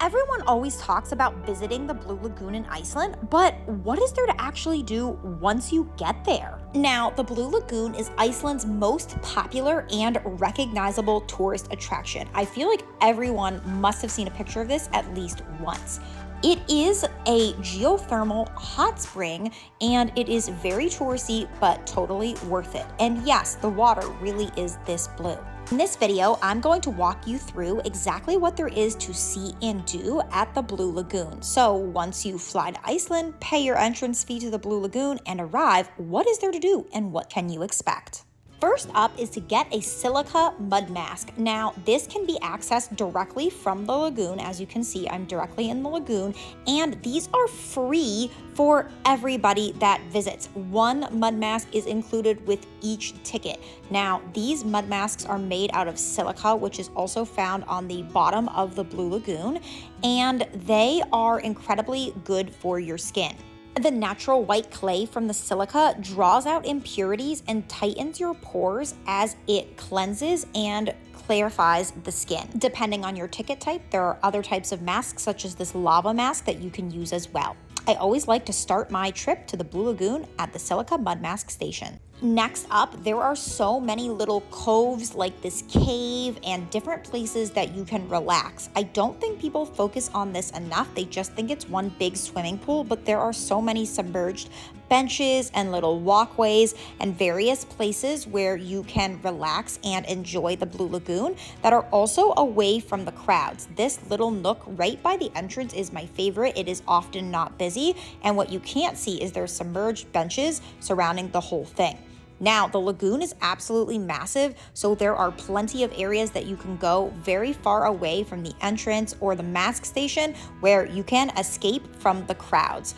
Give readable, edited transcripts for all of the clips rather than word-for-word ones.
Everyone always talks about visiting the Blue Lagoon in Iceland, but what is there to actually do once you get there? Now, the Blue Lagoon is Iceland's most popular and recognizable tourist attraction. I feel like everyone must have seen a picture of this at least once. It is a geothermal hot spring, and it is very touristy, but totally worth it. And yes, the water really is this blue. In this video, I'm going to walk you through exactly what there is to see and do at the Blue Lagoon. So once you fly to Iceland, pay your entrance fee to the Blue Lagoon, and arrive, what is there to do and what can you expect? First up is to get a silica mud mask. Now, this can be accessed directly from the lagoon. As you can see, I'm directly in the lagoon, and these are free for everybody that visits. One mud mask is included with each ticket. Now, these mud masks are made out of silica, which is also found on the bottom of the Blue Lagoon, and they are incredibly good for your skin. The natural white clay from the silica draws out impurities and tightens your pores as it cleanses and clarifies the skin. Depending on your ticket type, there are other types of masks, such as this lava mask, that you can use as well. I always like to start my trip to the Blue Lagoon at the Silica Mud Mask Station. Next up, there are so many little coves like this cave and different places that you can relax. I don't think people focus on this enough. They just think it's one big swimming pool, but there are so many submerged benches and little walkways and various places where you can relax and enjoy the Blue Lagoon that are also away from the crowds. This little nook right by the entrance is my favorite. It is often not busy, and what you can't see is there's submerged benches surrounding the whole thing. Now, the lagoon is absolutely massive, so there are plenty of areas that you can go very far away from the entrance or the mask station where you can escape from the crowds.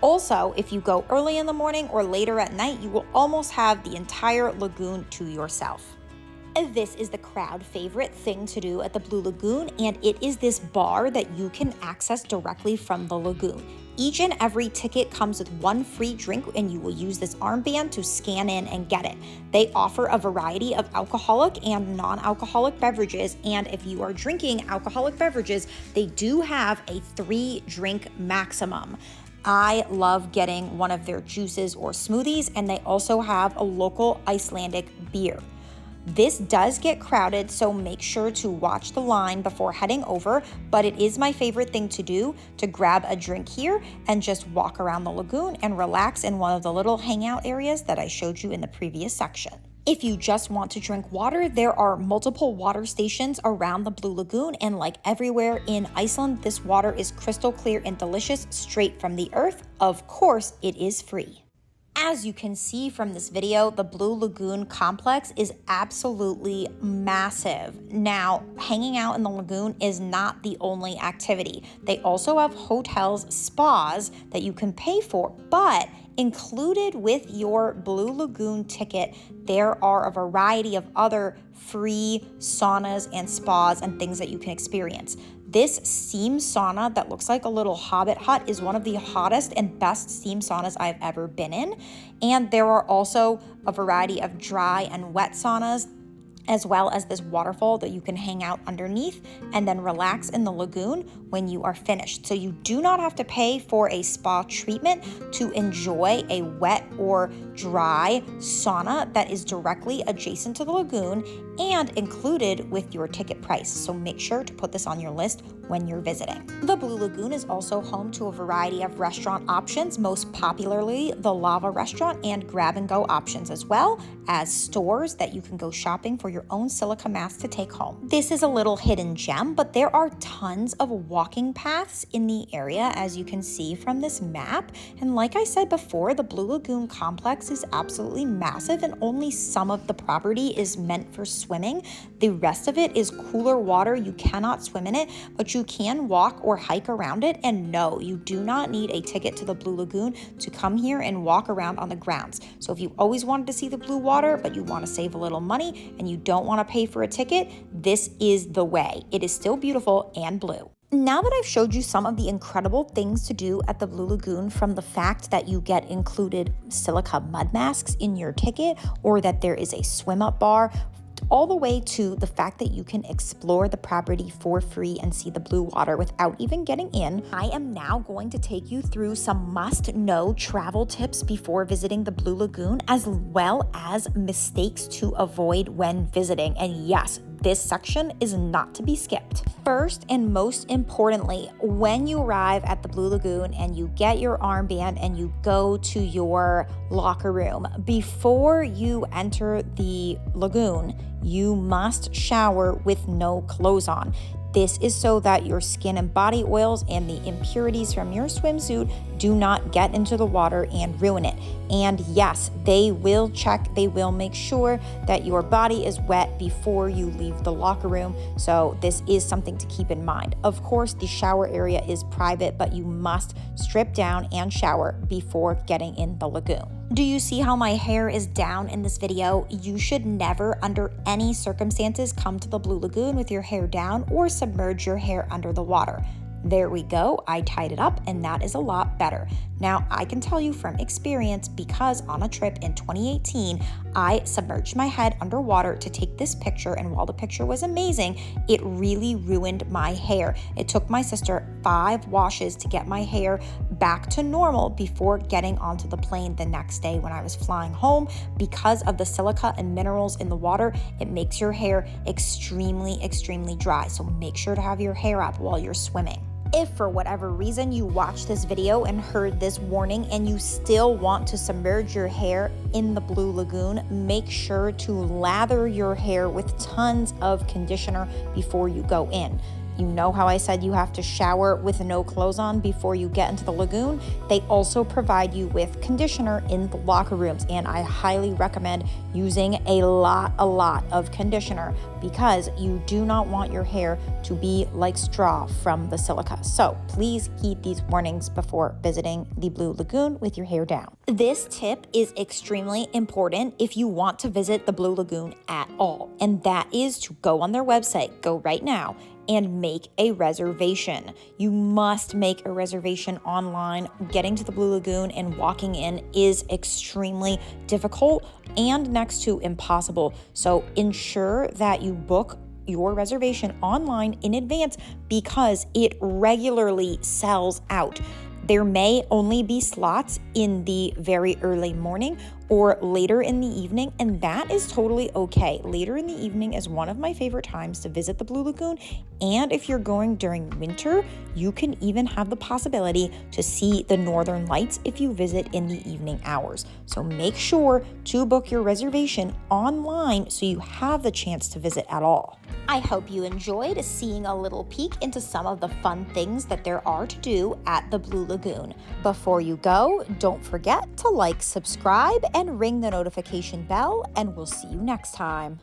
Also, if you go early in the morning or later at night, you will almost have the entire lagoon to yourself. This is the crowd favorite thing to do at the Blue Lagoon, and it is this bar that you can access directly from the lagoon. Each and every ticket comes with one free drink, and you will use this armband to scan in and get it. They offer a variety of alcoholic and non-alcoholic beverages, and if you are drinking alcoholic beverages, they do have a 3-drink maximum. I love getting one of their juices or smoothies, and they also have a local Icelandic beer. This does get crowded, so make sure to watch the line before heading over, but it is my favorite thing to do, to grab a drink here and just walk around the lagoon and relax in one of the little hangout areas that I showed you in the previous section. If you just want to drink water, there are multiple water stations around the Blue Lagoon, and like everywhere in Iceland, this water is crystal clear and delicious straight from the earth. Of course, it is free. As you can see from this video, the Blue Lagoon complex is absolutely massive. Now, hanging out in the lagoon is not the only activity. They also have hotels, spas that you can pay for, but included with your Blue Lagoon ticket, there are a variety of other free saunas and spas and things that you can experience. This steam sauna that looks like a little hobbit hut is one of the hottest and best steam saunas I've ever been in. And there are also a variety of dry and wet saunas, as well as this waterfall that you can hang out underneath and then relax in the lagoon when you are finished. So you do not have to pay for a spa treatment to enjoy a wet or dry sauna that is directly adjacent to the lagoon and included with your ticket price. So make sure to put this on your list when you're visiting. The Blue Lagoon is also home to a variety of restaurant options, most popularly the Lava restaurant, and grab-and-go options, as well as stores that you can go shopping for your own silica mask to take home. This is a little hidden gem, but there are tons of walking paths in the area, as you can see from this map. And like I said before, the Blue Lagoon complex is absolutely massive, and only some of the property is meant for swimming. The rest of it is cooler water. You cannot swim in it, but you can walk or hike around it. And no, you do not need a ticket to the Blue Lagoon to come here and walk around on the grounds. So if you've always wanted to see the blue water, but you want to save a little money and you don't want to pay for a ticket, this is the way. It is still beautiful and blue. Now that I've showed you some of the incredible things to do at the Blue Lagoon, from the fact that you get included silica mud masks in your ticket, or that there is a swim up bar, all the way to the fact that you can explore the property for free and see the blue water without even getting in, I am now going to take you through some must-know travel tips before visiting the Blue Lagoon, as well as mistakes to avoid when visiting. And yes, this section is not to be skipped. First and most importantly, when you arrive at the Blue Lagoon and you get your armband and you go to your locker room, before you enter the lagoon, you must shower with no clothes on. This is so that your skin and body oils and the impurities from your swimsuit do not get into the water and ruin it. And yes, they will make sure that your body is wet before you leave the locker room. So this is something to keep in mind. Of course, the shower area is private, but you must strip down and shower before getting in the lagoon. Do you see how my hair is down in this video? You should never, under any circumstances, come to the Blue Lagoon with your hair down or submerge your hair under the water. There we go, I tied it up, and that is a lot better. Now, I can tell you from experience, because on a trip in 2018, I submerged my head underwater to take this picture, and while the picture was amazing, it really ruined my hair. It took my sister 5 washes to get my hair back to normal before getting onto the plane the next day when I was flying home. Because of the silica and minerals in the water, it makes your hair extremely dry. So make sure to have your hair up while you're swimming. If for whatever reason you watched this video and heard this warning and you still want to submerge your hair in the Blue Lagoon, make sure to lather your hair with tons of conditioner before you go in. You know how I said you have to shower with no clothes on before you get into the lagoon? They also provide you with conditioner in the locker rooms, and I highly recommend using a lot of conditioner, because you do not want your hair to be like straw from the silica. So please heed these warnings before visiting the Blue Lagoon with your hair down. This tip is extremely important if you want to visit the Blue Lagoon at all, and that is to go on their website, go right now, and make a reservation. You must make a reservation online. Getting to the Blue Lagoon and walking in is extremely difficult and next to impossible. So ensure that you book your reservation online in advance, because it regularly sells out. There may only be slots in the very early morning or later in the evening, and that is totally okay. Later in the evening is one of my favorite times to visit the Blue Lagoon, and if you're going during winter, you can even have the possibility to see the northern lights if you visit in the evening hours. So make sure to book your reservation online so you have the chance to visit at all. I hope you enjoyed seeing a little peek into some of the fun things that there are to do at the Blue Lagoon. Before you go, don't forget to like, subscribe, and ring the notification bell, and we'll see you next time.